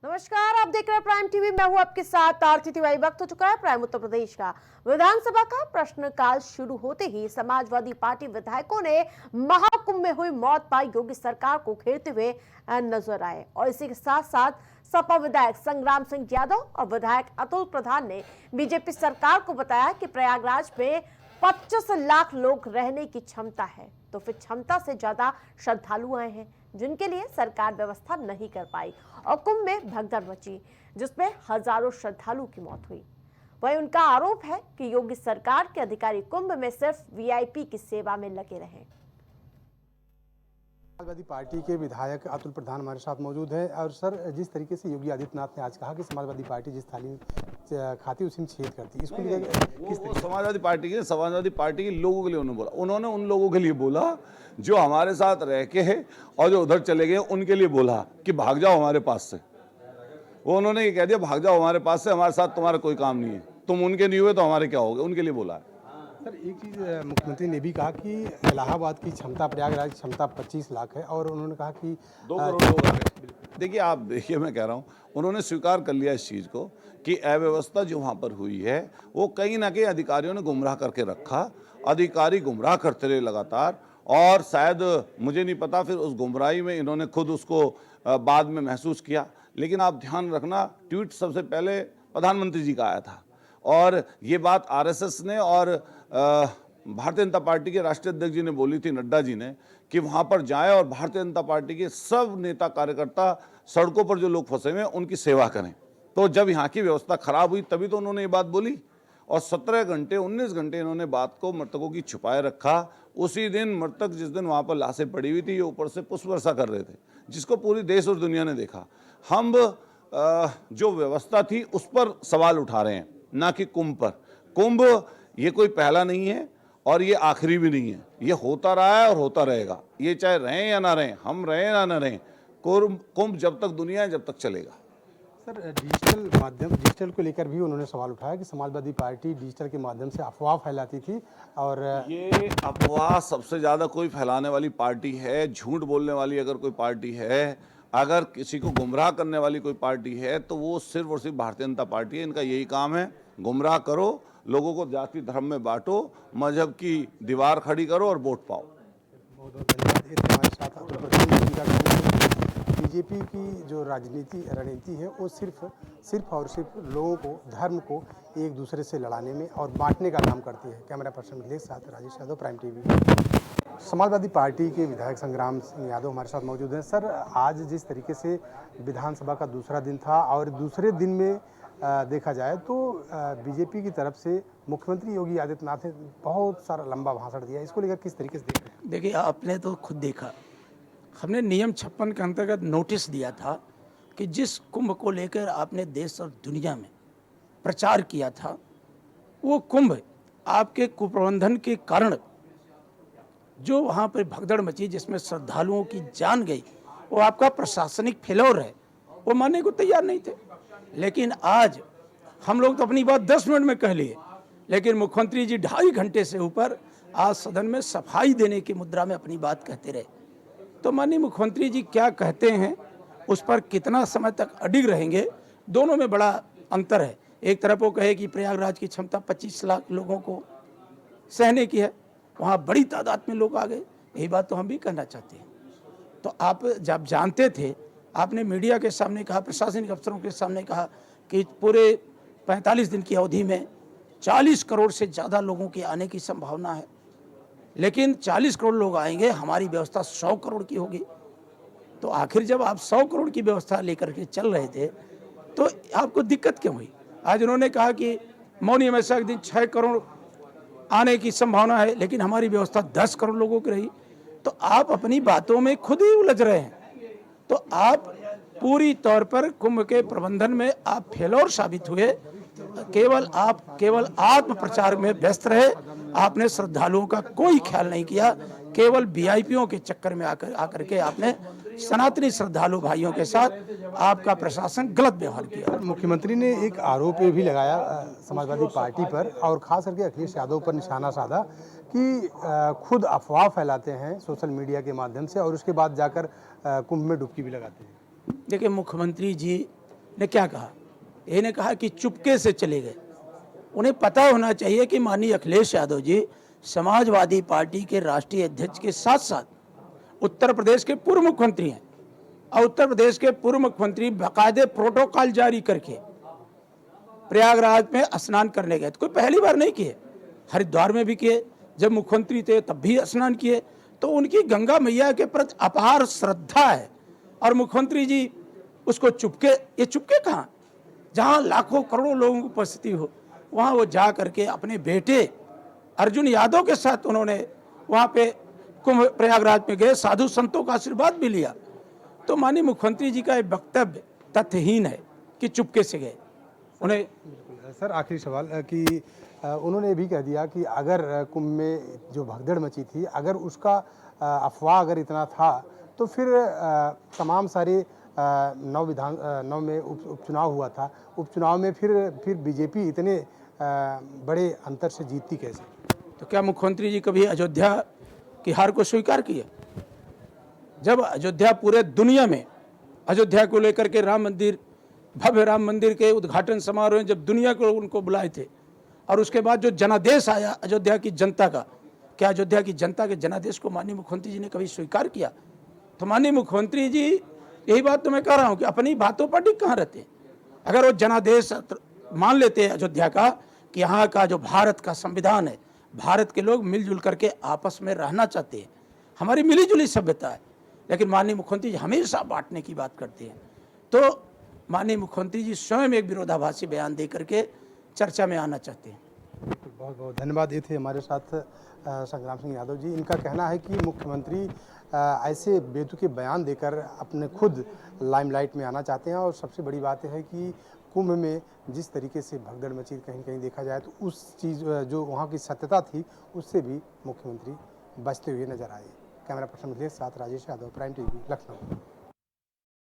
नमस्कार, आप देख रहे हैं प्राइम टीवी। मैं हूं आपके साथ आरती तिवारी। वक्त हो चुका है प्राइम उत्तर प्रदेश का। विधानसभा का प्रश्नकाल शुरू होते ही समाजवादी पार्टी विधायकों ने महाकुंभ में हुई मौत पर योगी सरकार को घेरते हुए नजर आए और इसी के साथ साथ सपा विधायक संग्राम सिंह यादव और विधायक अतुल प्रधान ने बीजेपी सरकार को बताया कि प्रयागराज में 25 लाख लोग रहने की क्षमता है, तो फिर क्षमता से ज्यादा श्रद्धालु आए हैं जिनके लिए सरकार व्यवस्था नहीं कर पाई और कुंभ में भगदड़ मची जिसमें हजारों श्रद्धालु की मौत हुई। वहीं उनका आरोप है कि योगी सरकार के अधिकारी कुंभ में सिर्फ वीआईपी की सेवा में लगे रहे। समाजवादी पार्टी के विधायक अतुल प्रधान हमारे साथ मौजूद है। और सर, जिस तरीके से योगी आदित्यनाथ ने आज कहा कि समाजवादी पार्टी जिस थाली खाती उसी में छेद करती, इसको वो समाजवादी पार्टी के लोगों के लिए उन्होंने उन लोगों के लिए बोला जो हमारे साथ रह के है और जो उधर चले गए उनके लिए बोला कि भाग जाओ हमारे पास से। वो उन्होंने ये कह दिया भाग जाओ हमारे पास से, हमारे साथ तुम्हारा कोई काम नहीं है, तुम उनके नहीं हुए तो हमारे क्या होगे, उनके लिए बोला है। सर, एक चीज़ मुख्यमंत्री ने भी कहा कि इलाहाबाद की क्षमता, प्रयागराज की क्षमता 25 लाख है और उन्होंने कहा कि 2 करोड़ लोग आ गए। देखिए मैं कह रहा हूँ, उन्होंने स्वीकार कर लिया इस चीज़ को कि अव्यवस्था जो वहाँ पर हुई है वो कहीं ना कहीं अधिकारियों ने गुमराह करके रखा। अधिकारी गुमराह करते रहे लगातार और शायद मुझे नहीं पता फिर उस गुमराही में इन्होंने खुद उसको बाद में महसूस किया। लेकिन आप ध्यान रखना, ट्वीट सबसे पहले प्रधानमंत्री जी का आया था और ये बात आरएसएस ने और भारतीय जनता पार्टी के राष्ट्रीय अध्यक्ष जी ने बोली थी, नड्डा जी ने, कि वहाँ पर जाएं और भारतीय जनता पार्टी के सब नेता कार्यकर्ता सड़कों पर जो लोग फंसे हुए हैं उनकी सेवा करें। तो जब यहाँ की व्यवस्था खराब हुई तभी तो उन्होंने ये बात बोली और 17 घंटे 19 घंटे इन्होंने बात को मृतकों की छुपाए रखा। उसी दिन मृतक जिस दिन वहाँ पर लाशें पड़ी हुई थी, ये ऊपर से पुष्प वर्षा कर रहे थे जिसको पूरी देश और दुनिया ने देखा। हम जो व्यवस्था थी उस पर सवाल उठा रहे हैं, ना कि कुंभ पर। कुंभ ये कोई पहला नहीं है और ये आखिरी भी नहीं है, ये होता रहा है और होता रहेगा। ये चाहे रहें या ना रहें, हम रहें या ना रहें, कुंभ जब तक दुनिया है जब तक चलेगा। सर, डिजिटल को लेकर भी उन्होंने सवाल उठाया कि समाजवादी पार्टी डिजिटल के माध्यम से अफवाह फैलाती थी और ये अफवाह सबसे ज़्यादा कोई फैलाने वाली पार्टी है, झूठ बोलने वाली अगर कोई पार्टी है, अगर किसी को गुमराह करने वाली कोई पार्टी है तो वो सिर्फ और सिर्फ भारतीय जनता पार्टी है। इनका यही काम है, गुमराह करो, लोगों को जाति धर्म में बांटो, मजहब की दीवार खड़ी करो और वोट पाओ। बहुत बहुत धन्यवाद। हमारे साथ अतुल प्रधान जी, बीजेपी की जो रणनीति है वो सिर्फ और सिर्फ लोगों को, धर्म को एक दूसरे से लड़ाने में और बांटने का काम करती है। कैमरा पर्सन के साथ Rajesh Yadav, prime TV. Samajwadi party के विधायक संग्राम सिंह यादव हमारे साथ मौजूद हैं। सर, आज जिस तरीके से विधानसभा का दूसरा दिन था और दूसरे दिन में देखा जाए तो बीजेपी की तरफ से मुख्यमंत्री योगी आदित्यनाथ ने बहुत सारा लंबा भाषण दिया, इसको लेकर किस तरीके से देख रहे हैं? देखिए, आपने तो खुद देखा, हमने नियम 56 के अंतर्गत नोटिस दिया था कि जिस कुंभ को लेकर आपने देश और दुनिया में प्रचार किया था, वो कुंभ आपके कुप्रबंधन के कारण जो वहाँ पर भगदड़ मची, जिसमें श्रद्धालुओं की जान गई, वो आपका प्रशासनिक फेल्योर है, वो मानने को तैयार नहीं थे। लेकिन आज हम लोग तो अपनी बात 10 मिनट में कह लिए, लेकिन मुख्यमंत्री जी 2.5 घंटे से ऊपर आज सदन में सफाई देने की मुद्रा में अपनी बात कहते रहे। तो माननीय मुख्यमंत्री जी क्या कहते हैं, उस पर कितना समय तक अडिग रहेंगे, दोनों में बड़ा अंतर है। एक तरफ वो कहे कि प्रयागराज की क्षमता 25 लाख लोगों को सहने की है, वहाँ बड़ी तादाद में लोग आ गए, यही बात तो हम भी कहना चाहते हैं। तो आप जब जानते थे, आपने मीडिया के सामने कहा, प्रशासनिक अफसरों के सामने कहा कि पूरे 45 दिन की अवधि में 40 करोड़ से ज़्यादा लोगों के आने की संभावना है, लेकिन 40 करोड़ लोग आएंगे, हमारी व्यवस्था 100 करोड़ की होगी। तो आखिर जब आप 100 करोड़ की व्यवस्था लेकर के चल रहे थे तो आपको दिक्कत क्यों हुई? आज उन्होंने कहा कि मौनी अमावस्या के दिन 6 करोड़ आने की संभावना है, लेकिन हमारी व्यवस्था 10 करोड़ लोगों की रही। तो आप अपनी बातों में खुद ही उलझ रहे हैं। तो आप पूरी तौर पर कुंभ के प्रबंधन में आप फेल्योर साबित हुए। केवल आत्म प्रचार में व्यस्त रहे, आपने श्रद्धालुओं का कोई ख्याल नहीं किया। केवल वीआईपीओं के चक्कर में आकर के आपने सनातनी श्रद्धालु भाइयों के साथ आपका प्रशासन गलत व्यवहार किया। मुख्यमंत्री ने एक आरोप भी लगाया समाजवादी पार्टी पर और खास करके अखिलेश यादव पर निशाना साधा कि खुद अफवाह फैलाते हैं सोशल मीडिया के माध्यम से और उसके बाद जाकर कुंभ में डुबकी भी लगाते हैं। देखिए, मुख्यमंत्री जी ने क्या कहा? इन्हें कहा कि चुपके से चले गए। उन्हें पता होना चाहिए कि माननीय अखिलेश यादव जी समाजवादी पार्टी के राष्ट्रीय अध्यक्ष के साथ साथ उत्तर प्रदेश के पूर्व मुख्यमंत्री हैं, और उत्तर प्रदेश के पूर्व मुख्यमंत्री बाकायदे प्रोटोकॉल जारी करके प्रयागराज में स्नान करने गए। तो कोई पहली बार नहीं किए, हरिद्वार में भी किए, जब मुख्यमंत्री थे तब भी स्नान किए। तो उनकी गंगा मैया के प्रति अपार श्रद्धा है, और मुख्यमंत्री जी उसको चुपके, ये चुपके कहाँ, जहाँ लाखों करोड़ों लोगों की उपस्थिति हो वहाँ वो जा करके अपने बेटे अर्जुन यादव के साथ उन्होंने वहाँ पे कुंभ प्रयागराज में गए, साधु संतों का आशीर्वाद भी लिया। तो माननीय मुख्यमंत्री जी का ये वक्तव्य तथ्यहीन है कि चुपके से गए। उन्हें सर आखिरी सवाल कि उन्होंने ये भी कह दिया कि अगर कुंभ में जो भगदड़ मची थी, अगर उसका अफवाह अगर इतना था तो फिर तमाम सारे नौ में उपचुनाव हुआ था, उपचुनाव में फिर बीजेपी इतने बड़े अंतर से जीतती कैसे? तो क्या मुख्यमंत्री जी कभी अयोध्या की हार को स्वीकार किया? जब अयोध्या पूरे दुनिया में अयोध्या को लेकर के राम मंदिर, भव्य राम मंदिर के उद्घाटन समारोह में जब दुनिया को उनको बुलाए थे, और उसके बाद जो जनादेश आया अयोध्या की जनता का, क्या अयोध्या की जनता के जनादेश को माननीय मुख्यमंत्री जी ने कभी स्वीकार किया? तो माननीय मुख्यमंत्री जी, यही बात तो मैं कह रहा हूँ कि अपनी बातों पर टिक कहाँ रहते हैं। अगर वो जनादेश मान लेते हैं अयोध्या का कि यहाँ का जो भारत का संविधान है, भारत के लोग मिलजुल करके आपस में रहना चाहते हैं, हमारी मिलीजुली सभ्यता है, लेकिन माननीय मुख्यमंत्री जी हमेशा बांटने की बात करते हैं। तो माननीय मुख्यमंत्री जी स्वयं एक विरोधाभासी बयान दे करके चर्चा में आना चाहते हैं। बहुत बहुत धन्यवाद। ये थे हमारे साथ संग्राम सिंह यादव जी। इनका कहना है कि मुख्यमंत्री ऐसे बेतुके बयान देकर अपने खुद लाइमलाइट में आना चाहते हैं, और सबसे बड़ी बात है कि कुंभ में जिस तरीके से भगदड़ मची कहीं कहीं देखा जाए तो उस चीज़ जो वहाँ की सत्यता थी उससे भी मुख्यमंत्री बचते हुए नजर आए। कैमरा पर्सन के साथ राजेश यादव, प्राइम टीवी, लखनऊ।